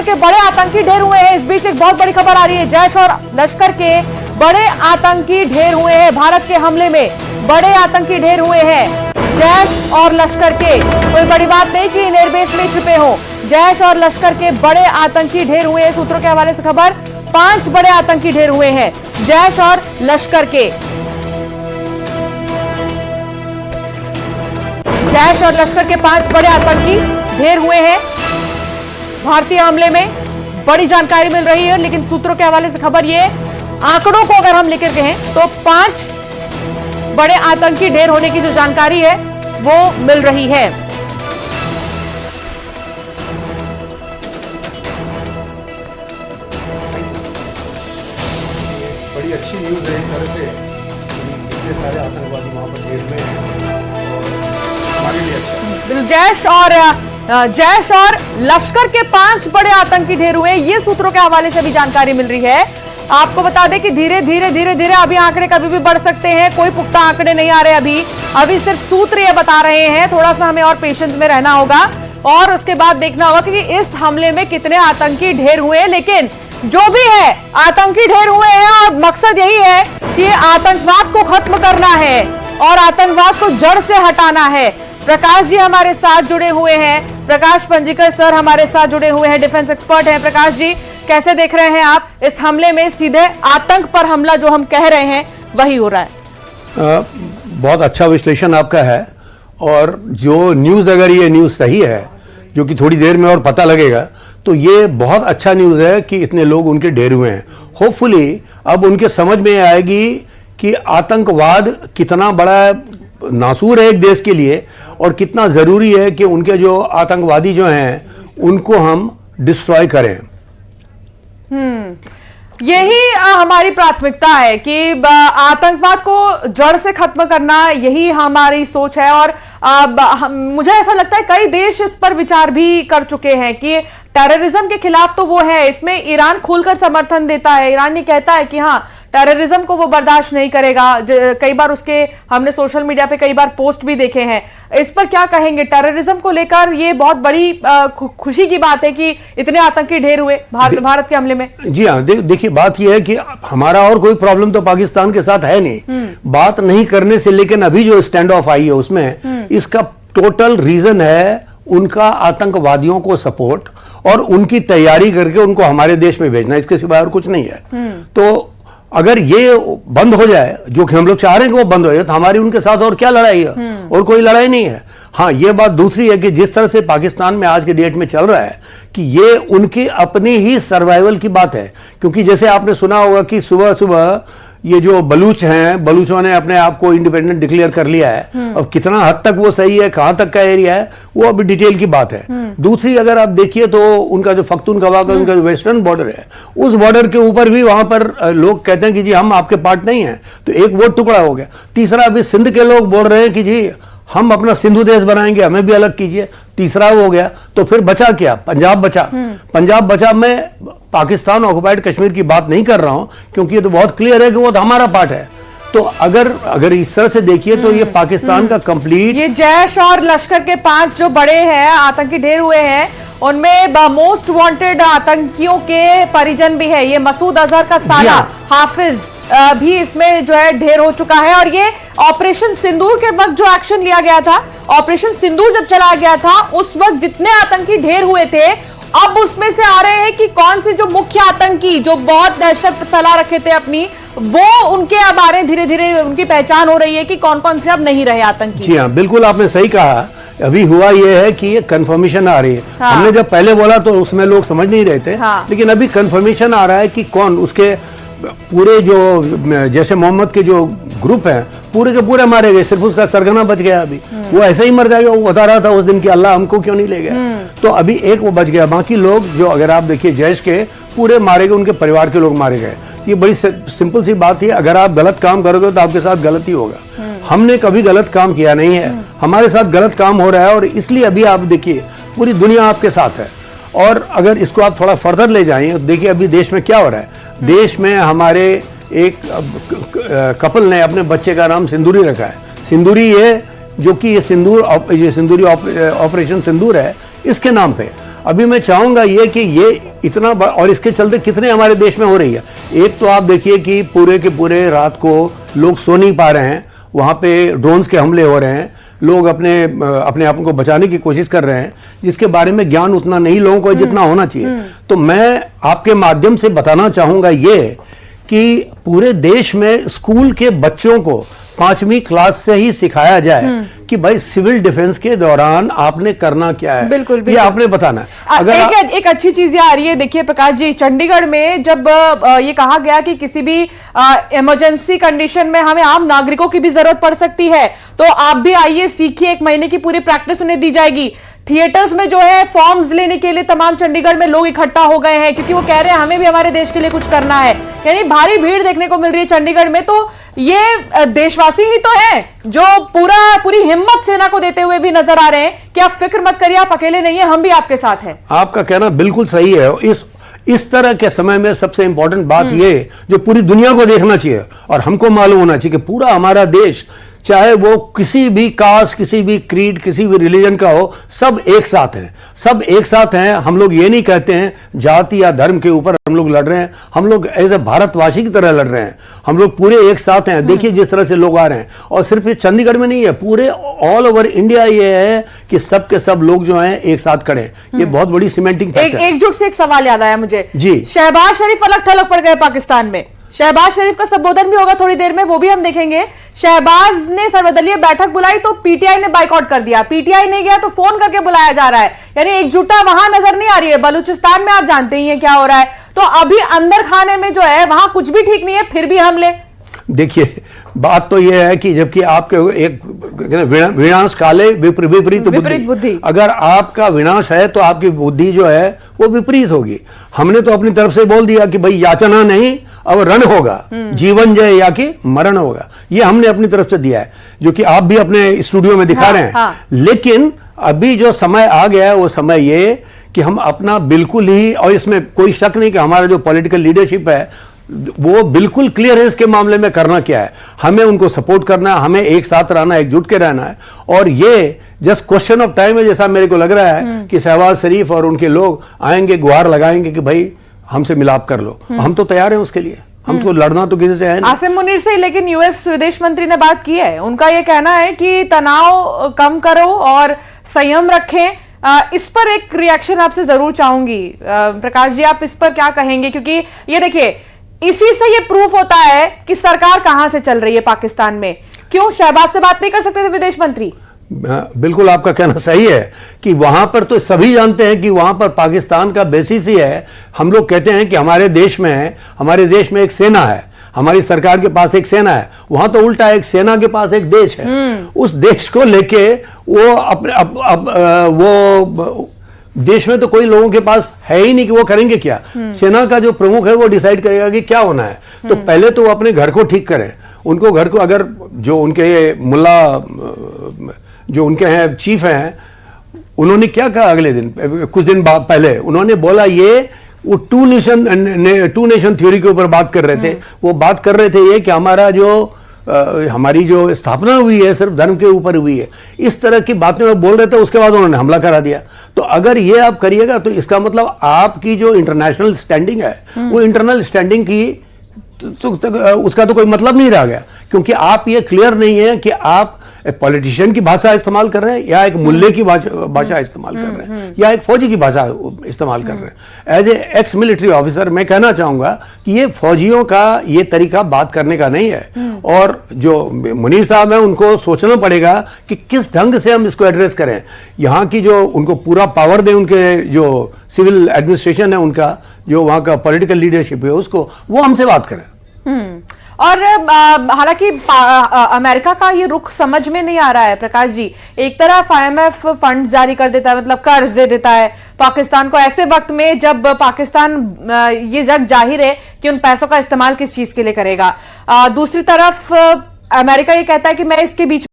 के बड़े आतंकी ढेर हुए हैं। इस बीच एक बहुत बड़ी खबर आ रही है, जैश और लश्कर के बड़े आतंकी ढेर हुए हैं। भारत के हमले में बड़े आतंकी ढेर हुए हैं। जैश और लश्कर के, कोई बड़ी बात नहीं कि एयरबेस में छुपे हो। जैश और लश्कर के बड़े आतंकी ढेर हुए हैं। सूत्रों के हवाले से खबर, 5 बड़े आतंकी ढेर हुए हैं जैश और लश्कर के। जैश और लश्कर के 5 बड़े आतंकी ढेर हुए हैं। भारतीय हमले में बड़ी जानकारी मिल रही है, लेकिन सूत्रों के हवाले से खबर ये, आंकड़ों को अगर हम लेकर कहें तो 5 बड़े आतंकी ढेर होने की जो जानकारी है वो मिल रही है। बड़ी अच्छी न्यूज है एक तरह से, इतने सारे आतंकवादी वहां पर जेल में हैं और हमारे लिए अच्छा। जैश और लश्कर के 5 बड़े आतंकी ढेर हुए, ये सूत्रों के हवाले से भी जानकारी मिल रही है। आपको बता दें कि धीरे धीरे अभी आंकड़े कभी भी बढ़ सकते हैं, कोई पुख्ता आंकड़े नहीं आ रहे अभी सिर्फ सूत्र ये बता रहे हैं। थोड़ा सा हमें और पेशेंस में रहना होगा और उसके बाद देखना होगा कि इस हमले में कितने आतंकी ढेर हुए। लेकिन जो भी है, आतंकी ढेर हुए हैं और मकसद यही है कि आतंकवाद को खत्म करना है और आतंकवाद को जड़ से हटाना है। प्रकाश जी हमारे साथ जुड़े हुए हैं, प्रकाश पंजीकर सर हमारे साथ जुड़े हुए हैं, डिफेंस एक्सपर्ट हैं। प्रकाश जी, कैसे देख रहे हैं आप इस हमले में? सीधे आतंक पर हमला जो हम कह रहे हैं वही हो रहा है। बहुत अच्छा विश्लेषण आपका है और जो न्यूज़, अगर ये न्यूज़ सही है, जो कि थोड़ी देर में और पता लगेगा, तो ये बहुत अच्छा न्यूज़ है कि इतने लोग उनके ढेर हुए हैं। होपफुली अब उनके समझ में आएगी कि आतंकवाद कितना बड़ा नासूर है एक देश के लिए और कितना ज़रूरी है कि उनके जो आतंकवादी जो हैं उनको हम डिस्ट्रॉय करें। यही हमारी प्राथमिकता है कि आतंकवाद को जड़ से खत्म करना, यही हमारी सोच है। और मुझे ऐसा लगता है कई देश इस पर विचार भी कर चुके हैं कि टेररिज्म के खिलाफ तो वो है, इसमें ईरान खुलकर समर्थन देता है। ईरान ये कहता है कि हाँ, टेररिज्म को वो बर्दाश्त नहीं करेगा। कई बार उसके हमने सोशल मीडिया पे कई बार पोस्ट भी देखे हैं। इस पर क्या कहेंगे? टेररिज्म को लेकर ये बहुत बड़ी खुशी की बात है कि इतने आतंकी ढेर हुए भारत के हमले में। जी हाँ, देखिए बात यह है कि हमारा और कोई प्रॉब्लम तो पाकिस्तान के साथ है नहीं, बात नहीं करने से। लेकिन अभी जो स्टैंड ऑफ आई है उसमें इसका टोटल रीजन है उनका आतंकवादियों को सपोर्ट और उनकी तैयारी करके उनको हमारे देश में भेजना, इसके सिवाय और कुछ नहीं है। तो अगर ये बंद हो जाए, जो कि हम लोग चाह रहे हैं कि वो बंद हो जाए, तो हमारी उनके साथ और क्या लड़ाई है? और कोई लड़ाई नहीं है। हाँ, ये बात दूसरी है कि जिस तरह से पाकिस्तान में आज के डेट में चल रहा है कि ये उनकी अपनी ही सर्वाइवल की बात है। क्योंकि जैसे आपने सुना होगा कि सुबह सुबह ये जो बलूच हैं, बलूचों ने अपने आप को इंडिपेंडेंट डिक्लेयर कर लिया है। अब कितना हद तक वो सही है, कहां तक का एरिया है, वो अभी डिटेल की बात है। दूसरी अगर आप देखिए तो उनका जो पख्तूनख्वा का उनका जो वेस्टर्न बॉर्डर है, उस बॉर्डर के ऊपर भी वहां पर लोग कहते हैं कि जी हम आपके पार्ट नहीं है, तो एक वो टुकड़ा हो गया। तीसरा, अभी सिंध के लोग बोल रहे हैं कि जी हम अपना सिंधु देश बनाएंगे, हमें भी अलग कीजिए। तीसरा वो हो गया, तो फिर बचा क्या? पंजाब बचा। पंजाब बचा। मैं पाकिस्तान ऑक्युपाइड कश्मीर की बात नहीं कर रहा हूं, क्योंकि ये तो बहुत क्लियर है कि वो तो हमारा पार्ट है। तो अगर इस तरह से देखिए तो ये पाकिस्तान का कंप्लीट, ये जैश और लश्कर के 5 जो बड़े हैं आतंकी ढेर हुए हैं, उनमें मोस्ट वांटेड आतंकियों के परिजन भी है। ये मसूद अजहर का साला हाफिज भी इसमें जो है ढेर हो चुका है। और ये ऑपरेशन सिंदूर के वक्त जो एक्शन लिया गया था, ऑपरेशन सिंदूर जब चला गया था, उस वक्त जितने आतंकी ढेर हुए थे, अब उसमें से आ रहे हैं कि कौन से जो मुख्य आतंकी जो बहुत दहशत फैला रखे थे अपनी, वो उनके अब आ रहे हैं। धीरे धीरे उनकी पहचान हो रही है कि कौन कौन से अब नहीं रहे आतंकी। जी हाँ, बिल्कुल आपने सही कहा। अभी हुआ ये है कि ये कंफर्मेशन आ रही है। हाँ। हमने जब पहले बोला तो उसमें लोग समझ नहीं रहे थे। हाँ। लेकिन अभी कंफर्मेशन आ रहा है कि कौन उसके पूरे जो जैसे मोहम्मद के जो ग्रुप हैं पूरे के पूरे मारे गए, सिर्फ उसका सरगना बच गया। अभी वो ऐसे ही मर जाएगा। वो बता रहा था उस दिन कि अल्लाह हमको क्यों नहीं ले गया। तो अभी एक वो बच गया, बाकी लोग जो अगर आप देखिए जैश के पूरे मारे गए, उनके परिवार के लोग मारे गए। ये बड़ी सिंपल सी बात है। अगर आप गलत काम करोगे तो आपके साथ गलत ही होगा। हमने कभी गलत काम किया नहीं है, हमारे साथ गलत काम हो रहा है और इसलिए अभी आप देखिए पूरी दुनिया आपके साथ है। और अगर इसको आप थोड़ा फर्दर ले जाएं तो देखिए अभी देश में क्या हो रहा है। देश में हमारे एक कपल ने अपने बच्चे का नाम सिंदूरी रखा है। सिंदूरी ये जो कि ये सिंदूरी ऑपरेशन सिंदूर है, इसके नाम पे। अभी मैं चाहूंगा ये कि ये इतना और इसके चलते कितने हमारे देश में हो रही है। एक तो आप देखिए कि पूरे के पूरे रात को लोग सो नहीं पा रहे हैं, वहां पे ड्रोन्स के हमले हो रहे हैं, लोग अपने आप को बचाने की कोशिश कर रहे हैं, जिसके बारे में ज्ञान उतना नहीं लोगों को जितना होना चाहिए। तो मैं आपके माध्यम से बताना चाहूंगा ये कि पूरे देश में स्कूल के बच्चों को 5वीं क्लास से ही सिखाया जाए कि भाई सिविल डिफेंस के दौरान आपने करना क्या है। बिल्कुल, ये आपने बताना है। अगर एक अच्छी चीज ये आ रही है, देखिए प्रकाश जी, चंडीगढ़ में जब ये कहा गया कि किसी भी इमरजेंसी कंडीशन में हमें आम नागरिकों की भी जरूरत पड़ सकती है, तो आप भी आइए सीखिए, 1 महीने की पूरी प्रैक्टिस उन्हें दी जाएगी। थिएटर्स में जो है फॉर्म्स लेने के लिए तमाम चंडीगढ़ में लोग इकट्ठा हो गए हैं, क्योंकि वो कह रहे हैं हमें भी हमारे देश के लिए कुछ करना है। यानी भारी भीड़ देखने को मिल रही है चंडीगढ़ में। तो ये देशवासी ही तो है जो पूरी हिम्मत सेना को देते हुए भी नजर आ रहे हैं कि आप फिक्र मत करिए, आप अकेले नहीं है, हम भी आपके साथ हैं। आपका कहना बिल्कुल सही है। इस तरह के समय में सबसे इंपॉर्टेंट बात ये जो पूरी दुनिया को देखना चाहिए और हमको मालूम होना चाहिए कि पूरा हमारा देश, चाहे वो किसी भी कास्ट, किसी भी क्रीड, किसी भी रिलीजन का हो, सब एक साथ हैं, सब एक साथ हैं। हम लोग ये नहीं कहते हैं जाति या धर्म के ऊपर हम लोग लड़ रहे हैं, हम लोग एज ए भारतवासी की तरह लड़ रहे हैं, हम लोग पूरे एक साथ हैं। देखिए जिस तरह से लोग आ रहे हैं, और सिर्फ ये चंडीगढ़ में नहीं है, पूरे ऑल ओवर इंडिया ये है कि सब के सब लोग जो हैं एक साथ खड़े हैं। ये बहुत बड़ी सीमेंटिंग फैक्टर है। एकजुट से एक सवाल याद आया मुझे जी। शहबाज शरीफ अलग थलग पड़ गए पाकिस्तान में। शहबाज शरीफ का संबोधन भी होगा थोड़ी देर में, वो भी हम देखेंगे। शहबाज ने सर्वदलीय बैठक बुलाई तो पीटीआई ने बाइकआउट कर दिया, पीटीआई नहीं गया तो फोन करके बुलाया जा रहा है। यानी एकजुटता वहां नजर नहीं आ रही है। बलूचिस्तान में आप जानते ही हैं क्या हो रहा है। तो अभी अंदर खाने में जो है वहां कुछ भी ठीक नहीं है, फिर भी हमले। देखिए बात तो यह है कि जबकि आपके एक विनाश काले विपरीत बुद्धि, अगर आपका विनाश है तो आपकी बुद्धि जो है वो विपरीत होगी। हमने तो अपनी तरफ से बोल दिया कि भाई याचना नहीं, अब रण होगा, जीवन जय या कि मरण होगा। ये हमने अपनी तरफ से दिया है, जो कि आप भी अपने स्टूडियो में दिखा रहे हैं। हाँ। लेकिन अभी जो समय आ गया है वो समय ये कि हम अपना बिल्कुल ही, और इसमें कोई शक नहीं कि हमारा जो पॉलिटिकल लीडरशिप है वो बिल्कुल क्लियर है इसके मामले में करना क्या है। हमें उनको सपोर्ट करना है, हमें एक साथ रहना है, एकजुट के रहना है। और ये जस्ट क्वेश्चन ऑफ टाइम है, जैसा मेरे को लग रहा है कि शहबाज शरीफ और उनके लोग आएंगे, गुहार लगाएंगे कि भाई हमसे मिलाप कर लो। हम तो तैयार हैं उसके लिए, हमको लड़ना तो किसी से है नहीं। आसिम मुनीर से लेकिन यूएस विदेश मंत्री ने बात की है, उनका यह कहना है कि तनाव कम करो और संयम रखें। इस पर एक रिएक्शन आपसे जरूर चाहूंगी प्रकाश जी, आप इस पर क्या कहेंगे? क्योंकि ये देखिए, इसी से ये प्रूफ होता है कि सरकार कहां से चल रही है पाकिस्तान में। क्यों शहबाज से बात नहीं कर सकते थे विदेश मंत्री? बिल्कुल आपका कहना सही है कि वहां पर तो सभी जानते हैं कि वहां पर पाकिस्तान का बेसिस ही है। हम लोग कहते हैं कि हमारे देश में एक सेना है, हमारी सरकार के पास एक सेना है। वहां तो उल्टा, एक सेना के पास एक देश है। उस देश को लेके वो देश में तो कोई लोगों के पास है ही नहीं कि वो करेंगे क्या। सेना का जो प्रमुख है वो डिसाइड करेगा कि क्या होना है। तो पहले तो वो अपने घर को ठीक करें, उनको घर को, अगर जो उनके मुल्ला जो उनके हैं चीफ हैं, उन्होंने क्या कहा अगले दिन, कुछ दिन पहले उन्होंने बोला ये वो टू नेशन थ्योरी के ऊपर बात कर रहे थे। वो बात कर रहे थे ये कि हमारी जो स्थापना हुई है सिर्फ धर्म के ऊपर हुई है। इस तरह की बातें वो बोल रहे थे, उसके बाद उन्होंने हमला करा दिया। तो अगर ये आप करिएगा तो इसका मतलब आपकी जो इंटरनेशनल स्टैंडिंग है वो इंटरनल स्टैंडिंग की उसका तो कोई मतलब नहीं रह गया, क्योंकि आप ये क्लियर नहीं है कि आप एक पॉलिटिशियन की भाषा इस्तेमाल कर रहे हैं या एक मुल्ले की भाषा इस्तेमाल कर रहे हैं या एक फौजी की भाषा इस्तेमाल कर रहे हैं। As a ex military officer मैं कहना चाहूंगा कि ये फौजियों का ये तरीका बात करने का नहीं है। और जो मुनीर साहब हैं उनको सोचना पड़ेगा कि किस ढंग से हम इसको एड्रेस करें। यहाँ की जो उनको पूरा पावर दें, उनके जो सिविल एडमिनिस्ट्रेशन है, उनका जो वहाँ का पॉलिटिकल लीडरशिप है, उसको वो हमसे बात करें। और हालांकि अमेरिका का ये रुख समझ में नहीं आ रहा है प्रकाश जी। एक तरफ IMF फंड्स जारी कर देता है, मतलब कर्ज दे देता है पाकिस्तान को, ऐसे वक्त में जब पाकिस्तान ये जग जाहिर है कि उन पैसों का इस्तेमाल किस चीज के लिए करेगा। दूसरी तरफ अमेरिका ये कहता है कि मैं इसके बीच